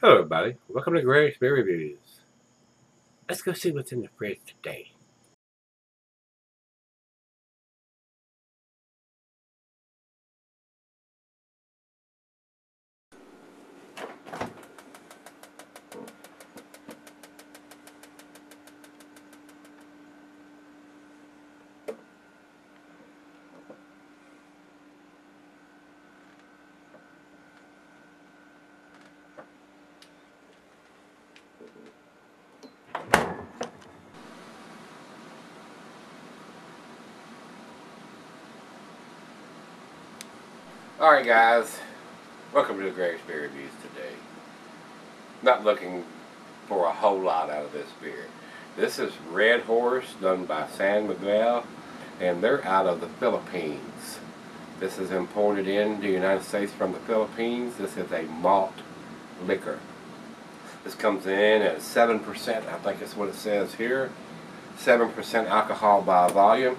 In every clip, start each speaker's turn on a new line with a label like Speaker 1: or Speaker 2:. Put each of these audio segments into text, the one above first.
Speaker 1: Hello everybody, welcome to Gregsbeerreviews. Let's go see what's in the fridge today. Alright guys, welcome to the Gregsbeerreviews today. Not looking for a whole lot out of this beer. This is Red Horse, done by San Miguel, and they're out of the Philippines. This is imported into the United States from the Philippines. This is a malt liquor. This comes in at 7%, I think that's what it says here. 7% alcohol by volume.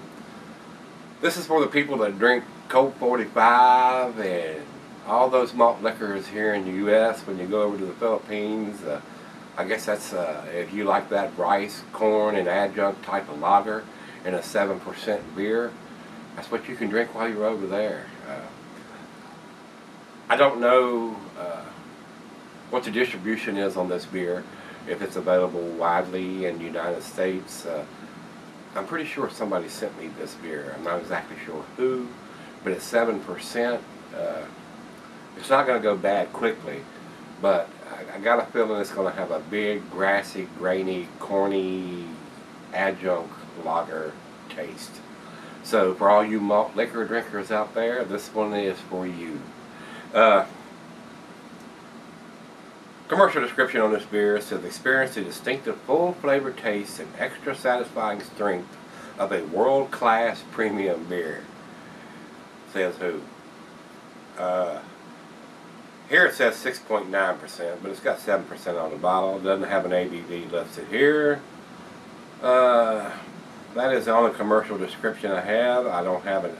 Speaker 1: This is for the people that drink Colt 45 and all those malt liquors here in the U.S. When you go over to the Philippines, I guess that's if you like that rice, corn, and adjunct type of lager and a 7% beer, that's what you can drink while you're over there. I don't know what the distribution is on this beer, if it's available widely in the United States. I'm pretty sure somebody sent me this beer. I'm not exactly sure who, but it's 7%. It's not going to go bad quickly, but I got a feeling it's going to have a big, grassy, grainy, corny, adjunct lager taste. So for all you malt liquor drinkers out there, this one is for you. Commercial description on this beer says, experience the distinctive full flavor taste and extra satisfying strength of a world-class premium beer. Says who? Here it says 6.9%, but it's got 7% on the bottle. It doesn't have an ABV listed here. That is the only commercial description I have. I don't have an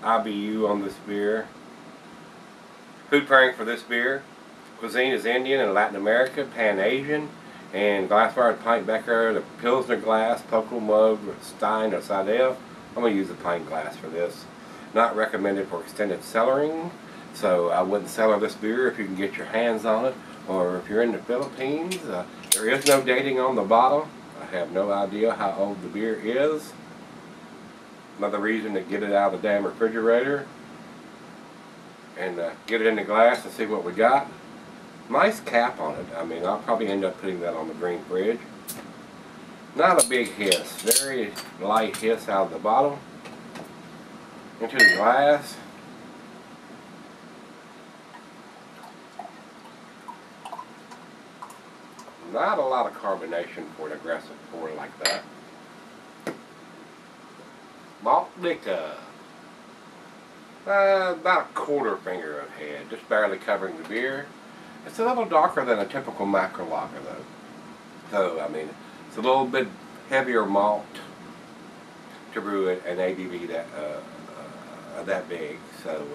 Speaker 1: IBU on this beer. Food pairing for this beer. Cuisine is Indian and Latin American, Pan-Asian, and glass-fired pint becker, the Pilsner glass, Pokal mug, Stein, or Sadel. I'm going to use a pint glass for this. Not recommended for extended cellaring, so I wouldn't cellar this beer if you can get your hands on it, or if you're in the Philippines. There is no dating on the bottle. I have no idea how old the beer is. Another reason to get it out of the damn refrigerator and get it in the glass and see what we got. Nice cap on it. I mean, I'll probably end up putting that on the green fridge. Not a big hiss. Very light hiss out of the bottle. Into the glass. Not a lot of carbonation for an aggressive pour like that. Malt liquor. About a quarter finger of head, just barely covering the beer. It's a little darker than a typical macro lager though. So, I mean, it's a little bit heavier malt to brew an ABV that big. So,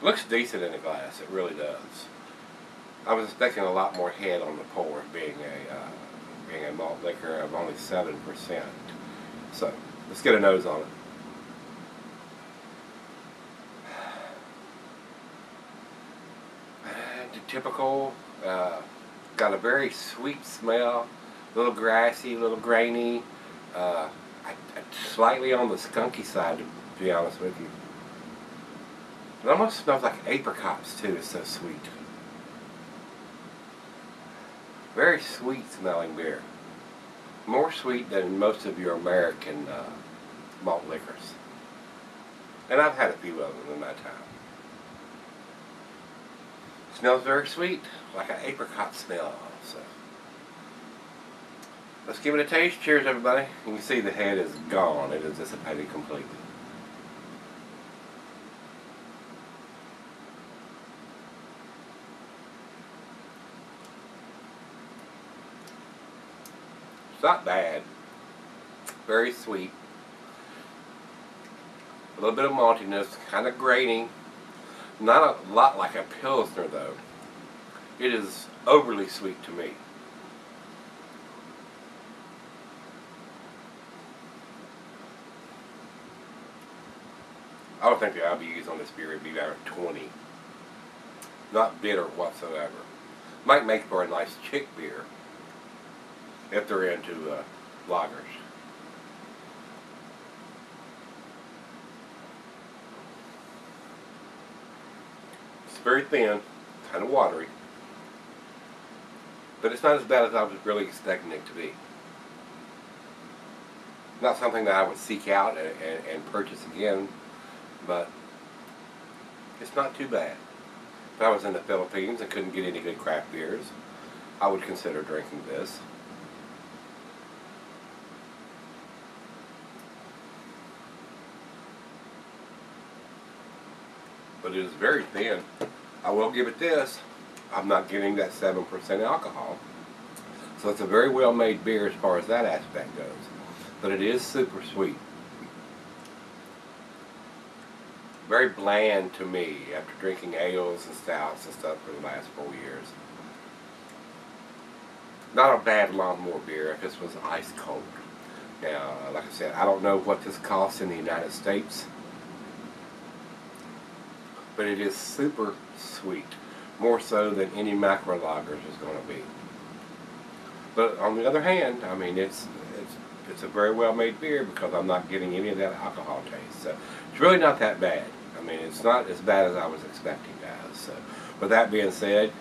Speaker 1: looks decent in the glass, it really does. I was expecting a lot more head on the pour, being a malt liquor of only 7%. So, let's get a nose on it. The typical, got a very sweet smell, a little grassy, a little grainy, slightly on the skunky side, to be honest with you. It almost smells like apricots too, it's so sweet. Very sweet smelling beer. More sweet than most of your American malt liquors. And I've had a few of them in my time. Smells very sweet, like an apricot smell. So, let's give it a taste. Cheers, everybody. You can see the head is gone. It is dissipated completely. It's not bad. Very sweet. A little bit of maltiness, kind of grating. Not a lot like a Pilsner though. It is overly sweet to me. I would think the IBUs on this beer would be about 20. Not bitter whatsoever. Might make for a nice chick beer if they're into lagers. It's very thin, kind of watery, but it's not as bad as I was really expecting it to be. Not something that I would seek out and purchase again, but it's not too bad. If I was in the Philippines and couldn't get any good craft beers, I would consider drinking this. But it is very thin. I will give it this. I'm not getting that 7% alcohol. So it's a very well made beer as far as that aspect goes. But it is super sweet. Very bland to me after drinking ales and stouts and stuff for the last 4 years. Not a bad lawnmower beer if this was ice cold. Now, like I said, I don't know what this costs in the United States, but it is super sweet, more so than any macro lagers is going to be. But on the other hand, I mean, it's a very well made beer because I'm not getting any of that alcohol taste. So it's really not that bad. I mean, it's not as bad as I was expecting, guys. So with that being said,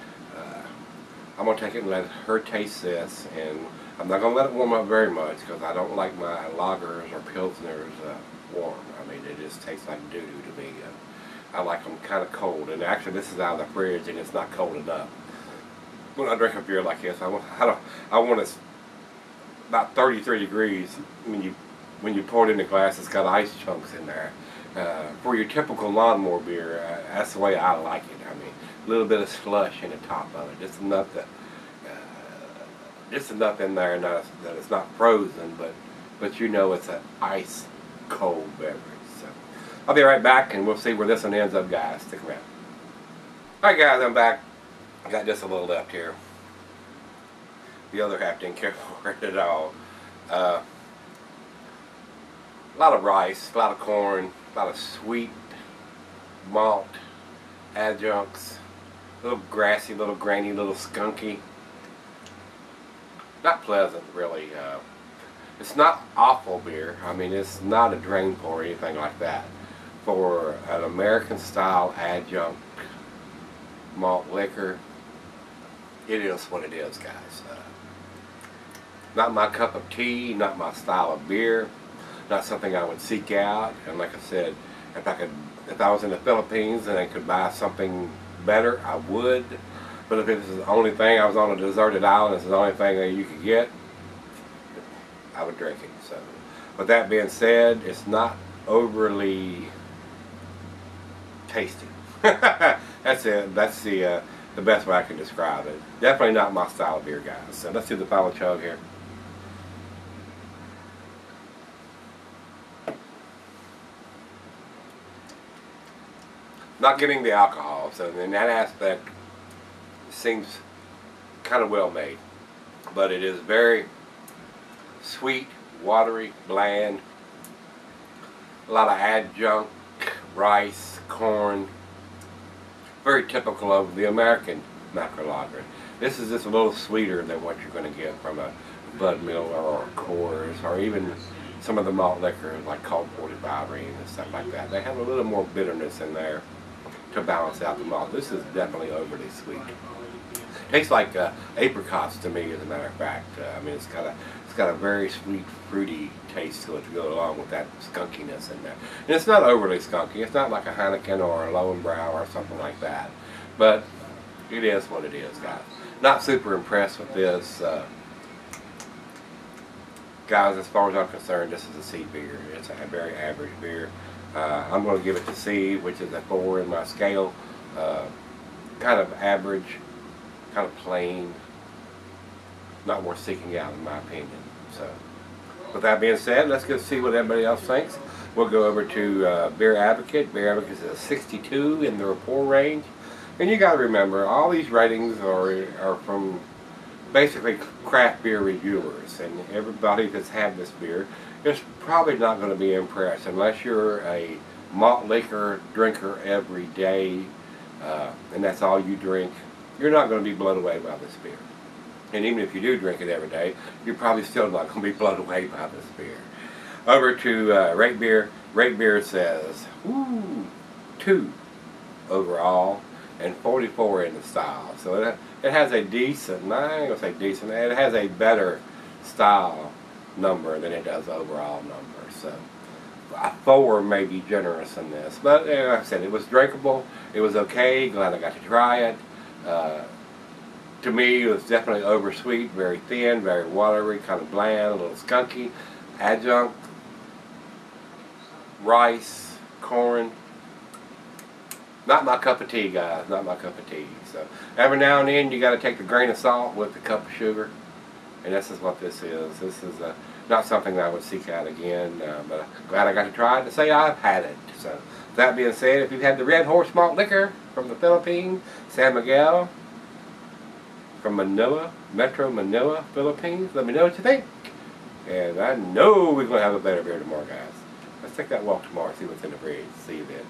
Speaker 1: I'm going to take it and let her taste this, and I'm not going to let it warm up very much because I don't like my lagers or pilsners warm. I mean, it just tastes like doo-doo to me. I like them kind of cold, and actually this is out of the fridge and it's not cold enough. When I drink a beer like this, I want it about 33 degrees when you pour it in the glass. It's got ice chunks in there. For your typical lawnmower beer, that's the way I like it. I mean, a little bit of slush in the top of it, just enough in there that it's not frozen, but you know it's an ice cold beverage. So I'll be right back, and we'll see where this one ends up, guys. Stick around. All right, guys, I'm back. I got just a little left here. The other half didn't care for it at all. A lot of rice, a lot of corn, a lot of sweet malt adjuncts, a little grassy, a little grainy, a little skunky. Not pleasant, really. It's not awful beer. I mean, it's not a drain pour or anything like that. For an American style adjunct malt liquor, it is what it is, guys. Not my cup of tea, not my style of beer, not something I would seek out. And like I said, if I was in the Philippines and I could buy something better, I would. But if it was the only thing, I was on a deserted island, it's the only thing that you could get, I would drink it. So, with that being said, it's not overly tasty. That's it. That's the best way I can describe it. Definitely not my style of beer, guys. So let's do the final chug here. Not getting the alcohol, so in that aspect, it seems kind of well made. But it is very sweet, watery, bland. A lot of adjunct, rice, corn. Very typical of the American macro lager. This is just a little sweeter than what you're going to get from a Bud Miller or a Coors, or even some of the malt liquors like Colt 45 Irene and stuff like that. They have a little more bitterness in there to balance out the malt. This is definitely overly sweet. Tastes like apricots to me, as a matter of fact. I mean, it's got a very sweet, fruity taste to it to go along with that skunkiness in there. And it's not overly skunky. It's not like a Heineken or a Lowenbrau or something like that. But it is what it is, guys. Not super impressed with this. Guys, as far as I'm concerned, this is a C beer. It's a very average beer. I'm going to give it to C, which is a 4 in my scale. Kind of average, kind of plain, not worth seeking out in my opinion. So, with that being said, let's go see what everybody else thinks. We'll go over to Beer Advocate. Beer Advocate is a 62 in the rapport range. And you got to remember, all these ratings are from basically craft beer reviewers, and everybody that's had this beer is probably not going to be impressed unless you're a malt liquor drinker every day, and that's all you drink. You're not going to be blown away by this beer. And even if you do drink it every day, you're probably still not going to be blown away by this beer. Over to Rate Beer. Rate Beer says, ooh, 2 overall and 44 in the style. So it has a decent, I ain't going to say decent, it has a better style number than it does overall number. So a 4 may be generous in this. But like I said, it was drinkable. It was okay. Glad I got to try it. To me, it was definitely oversweet, very thin, very watery, kind of bland, a little skunky. Adjunct, rice, corn. Not my cup of tea, guys. Not my cup of tea. So every now and then you got to take a grain of salt with a cup of sugar, and this is what this is. This is not something that I would seek out again, but I'm glad I got to try it to say I've had it. So that being said, if you've had the Red Horse Malt Liquor from the Philippines, San Miguel, from Manila, Metro Manila, Philippines, let me know what you think. And I know we're going to have a better beer tomorrow, guys. Let's take that walk tomorrow, see what's in the fridge. See you then.